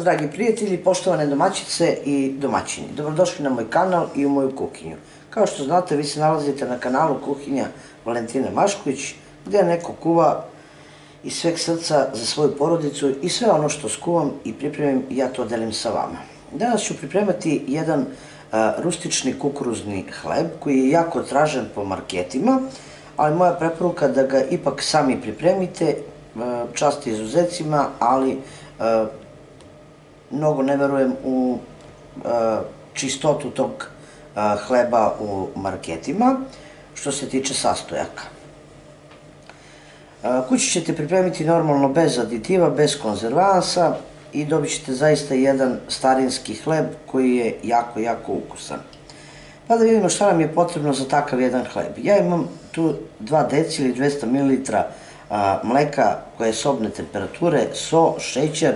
Dragi prijatelji, poštovane domaćice i domaćini, dobrodošli na moj kanal i u moju kuhinju. Kao što znate, vi se nalazite na kanalu Kuhinja Valentine Mašković, gdje neko kuva iz sveg srca za svoju porodicu i sve ono što skuvam i pripremim, ja to delim sa vama. Danas ću pripremati jedan rustični kukuruzni hleb koji je jako tražen po marketima, ali moja preporuka da ga ipak sami pripremite, čast izuzecima, ali mnogo ne verujem u čistotu tog hleba u marketima, što se tiče sastojaka. Kući ćete pripremiti normalno bez aditiva, bez konzervansa i dobit ćete zaista jedan starinski hleb koji je jako, jako ukusan. Pa da vidimo šta nam je potrebno za takav jedan hleb. Ja imam tu 2 deci ili 200 ml mleka koje je sobne temperature, so, šećer,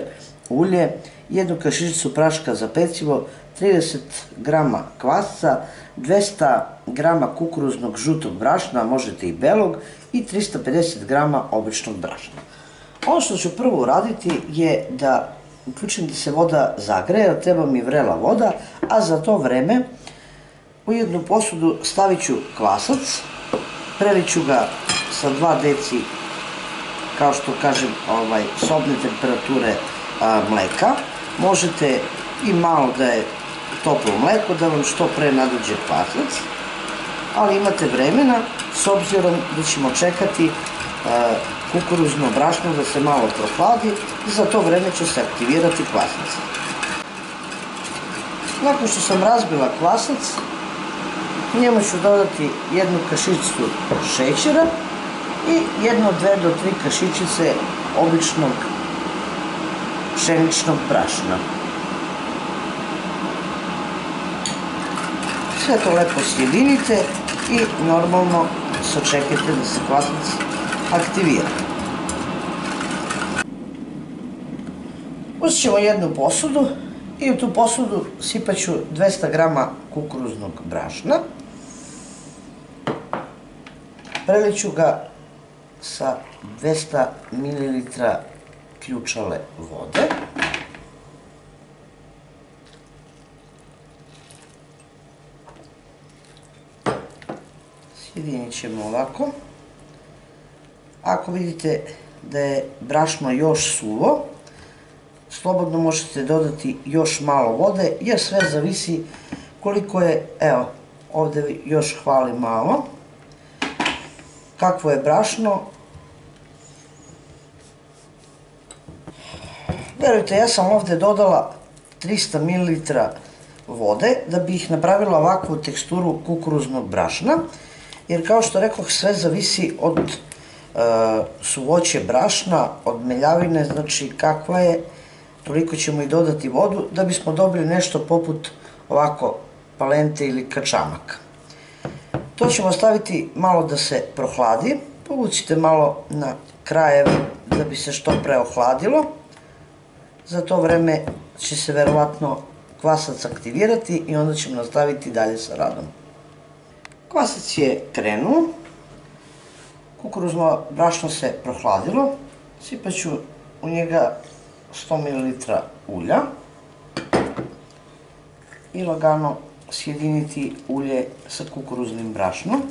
ulje, 1 kašičicu praška za pecivo, 30 g kvasca, 200 g kukuruznog žutog brašna, možete i belog, i 350 g običnog brašna. Ono što ću prvo uraditi je da uključim da se voda zagreje, treba mi vrela voda, a za to vreme u jednu posudu stavit ću kvasac, prelijat ću ga sa 2 deci, kao što kažem, sobne temperature mleka. Možete i malo da je toplo mleko, da vam što pre nadođe kvasac, ali imate vremena s obzirom da ćemo čekati kukuruzno brašno da se malo prohladi i za to vreme će se aktivirati kvasac. Nakon što sam razbila kvasac, njemu ću dodati 1 kašičicu šećera i 1, 2 do 3 kašičice običnog pšeničnog brašna. Sve to lepo sjedinite i normalno sačekajte da se kvasac aktivira. Uzet ćemo jednu posudu i u tu posudu sipat ću 200 g kukuruznog brašna. Prelijat ću ga sa 200 ml ključale vode. Sjedinit ćemo ovako. Ako vidite da je brašno još suvo, slobodno možete dodati još malo vode, jer sve zavisi koliko je, evo, ovdje još hvali malo, kakvo je brašno. Verujte, ja sam ovdje dodala 300 ml vode da bih napravila ovakvu teksturu kukuruznog brašna, jer kao što rekoh, sve zavisi od suvoće brašna, od meljavine, znači kakva je, toliko ćemo i dodati vodu da bismo dobili nešto poput ovako palente ili kačamaka. To ćemo staviti malo da se prohladi, povucite malo na krajeve da bi se što pre ohladilo. Za to vreme će se verovatno kvasac aktivirati i onda ćemo nastaviti dalje sa radom. Kvasac je krenuo, kukuruzno brašno se prohladilo, sipat ću u njega 100 ml ulja i lagano sjediniti ulje sa kukuruznim brašnom.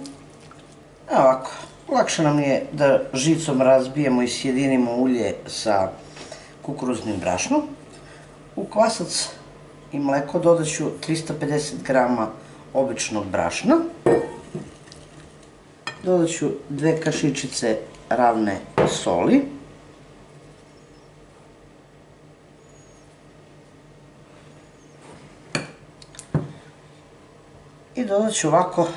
Ovako, lakše nam je da žicom razbijemo i sjedinimo ulje sa kukuruznim brašnom. U kvasac i mleko dodat ću 350 g običnog brašna. Dodat ću 2 kašičice ravne soli. I dodat ću ovako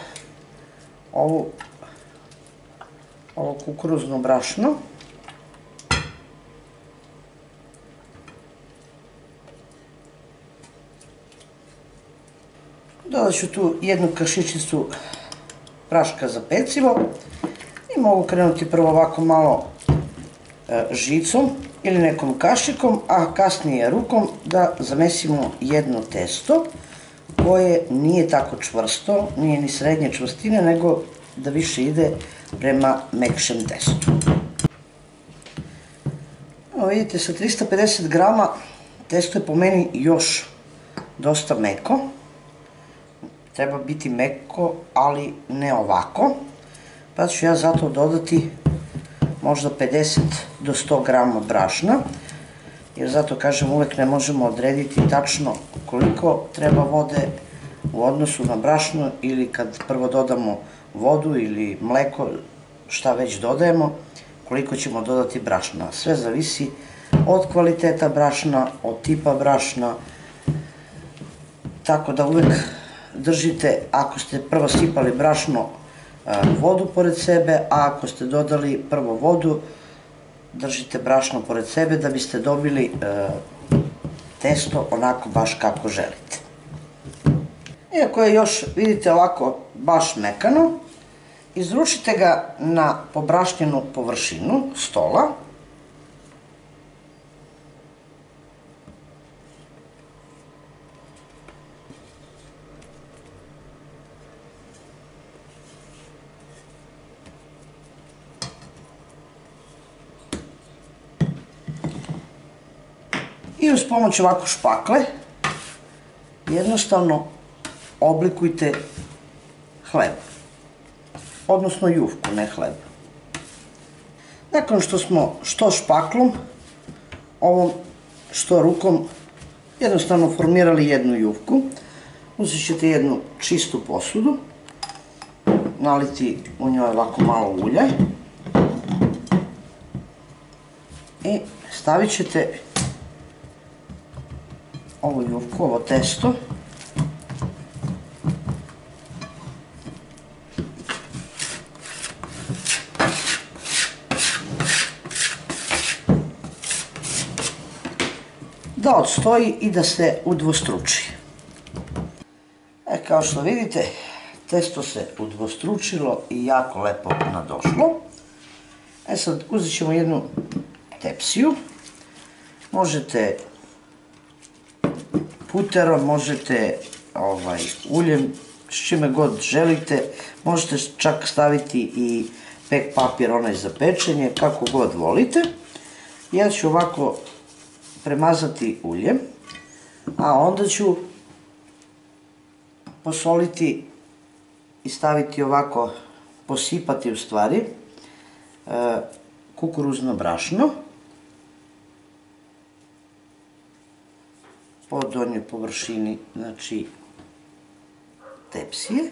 ovo kukuruzno brašno. Dodat ću tu 1 kašičicu praška za pecivo i mogu krenuti prvo ovako malo žicom ili nekom kašikom, a kasnije rukom da zamesimo jedno testo koje nije tako čvrsto, nije ni srednje čvrstine, nego da više ide prema mekšem testu. Evo vidite, sa 350 g Testo je po meni još dosta meko. Treba biti meko, ali ne ovako. Pa ću ja zato dodati možda 50 do 100 grama brašna. Jer zato kažem, uvek ne možemo odrediti tačno koliko treba vode u odnosu na brašno ili kad prvo dodamo vodu ili mleko, šta već dodajemo, koliko ćemo dodati brašna. Sve zavisi od kvaliteta brašna, od tipa brašna, tako da uvek držite, ako ste prvo sipali brašno, vodu pored sebe, a ako ste dodali prvo vodu, držite brašno pored sebe da biste dobili testo onako baš kako želite. Iako je još, vidite, ovako baš mekano, izručite ga na pobrašnjenu površinu stola. I uz pomoć ovako špakle jednostavno oblikujte hleb, odnosno jufku, ne hleb. Nakon što smo što špaklom, ovom što rukom jednostavno formirali jednu jufku, uzet ćete jednu čistu posudu, naliti u njoj ovako malo ulja i stavit ćete ovu jufku, ovo testo, da odstoji i da se udvostruči. Kao što vidite, testo se udvostručilo i jako lepo nadošlo. Sad uzet ćemo jednu tepsiju, možete puterom, možete uljem, s čime god želite, možete čak staviti i pek papir onaj za pečenje, kako god volite. Ja ću ovako premazati uljem, a onda ću posoliti i staviti ovako, posipati u stvari kukuruzno brašno po donjoj površini, znači, tepsije.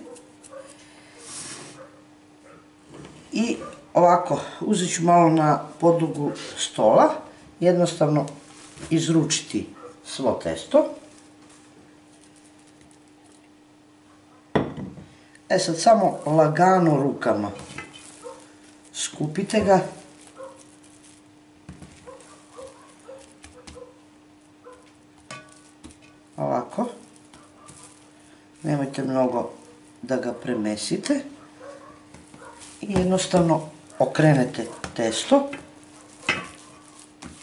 I ovako, uzet ću malo na podlogu stola, jednostavno izručiti svo testo. Sad samo lagano rukama skupite ga. Ovako. Nemojte mnogo da ga premesite. I jednostavno okrenete testo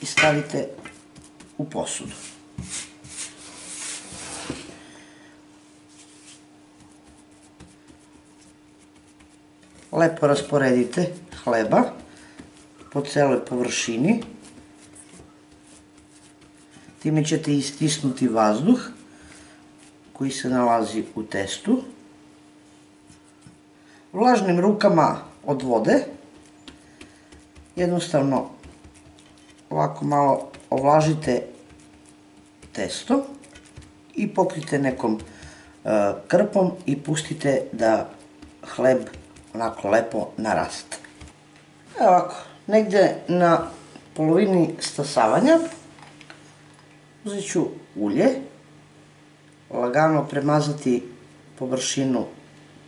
i stavite u posudu. Lepo rasporedite hleba po celoj površini. Time ćete istisnuti vazduh koji se nalazi u testu. Vlažnim rukama od vode jednostavno ovako malo ovlažite testo i pokrijte nekom krpom i pustite da hleb onako lepo naraste. Evo ovako, negde na polovini stasavanja uzet ću ulje, lagano premazati površinu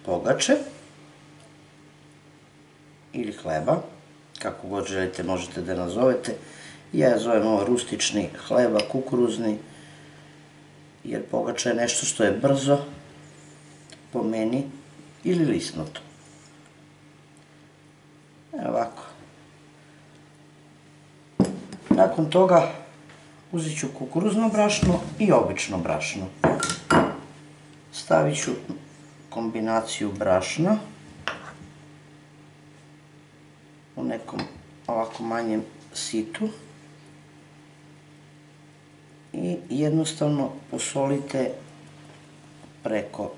pogače ili hleba, kako god želite možete da nazovete. Ja zovem ovo rustični hleba, kukuruzni, jer pogača je nešto što je brzo, po meni, ili lisnato. Evo ovako. Nakon toga uzet ću kukuruzno brašno i obično brašno. Stavit ću kombinaciju brašna u nekom ovako manjem situ i jednostavno posolite preko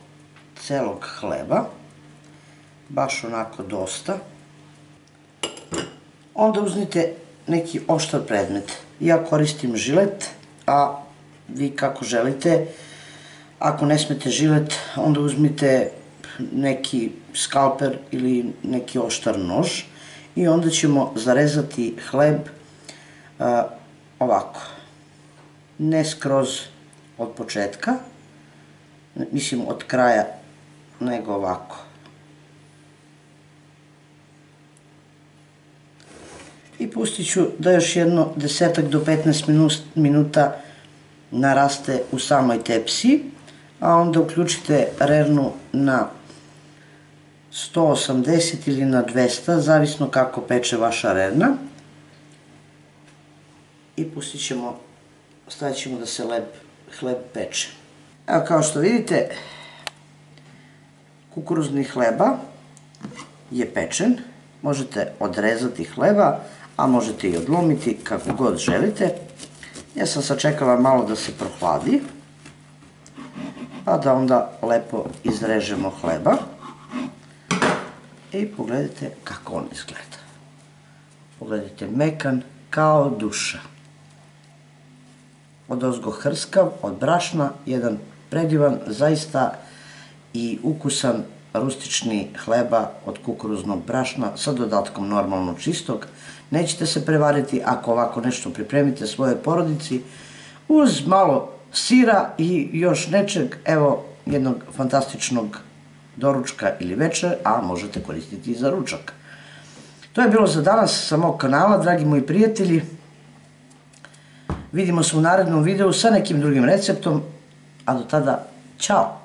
celog hleba, baš onako dosta. Onda uzmite neki oštar predmet. Ja koristim žilet, a vi kako želite. Ako ne smete žilet, onda uzmite neki skalper ili neki oštar nož i onda ćemo zarezati hleb ovako. Ne skroz od početka, mislim od kraja, nego ovako. I pustit ću da još jedno 10 do 15 minuta naraste u samoj tepsiji, a onda uključite rernu na 180 ili na 200, zavisno kako peče vaša rerna. I pustit ćemo, stavit ćemo da se hleb peče. Evo, kao što vidite, kukuruzni hleba je pečen. Možete odrezati hleba, a možete i odlomiti kako god želite. Ja sam sačekala malo da se prohladi, pa da onda lepo izrežemo hleba. I pogledajte kako on izgleda. Pogledajte, mekan kao duša. Odozgo hrskav, od brašna, jedan predivan, zaista i ukusan rustični hleba od kukuruznog brašna sa dodatkom normalno čistog. Nećete se prevariti ako ovako nešto pripremite svojoj porodici uz malo sira i još nečeg, evo, jednog fantastičnog doručka ili večer, a možete koristiti i za ručak. To je bilo za danas sa mog kanala, dragi moji prijatelji. Vidimo se u narednom videu sa nekim drugim receptom, a do tada, ćao!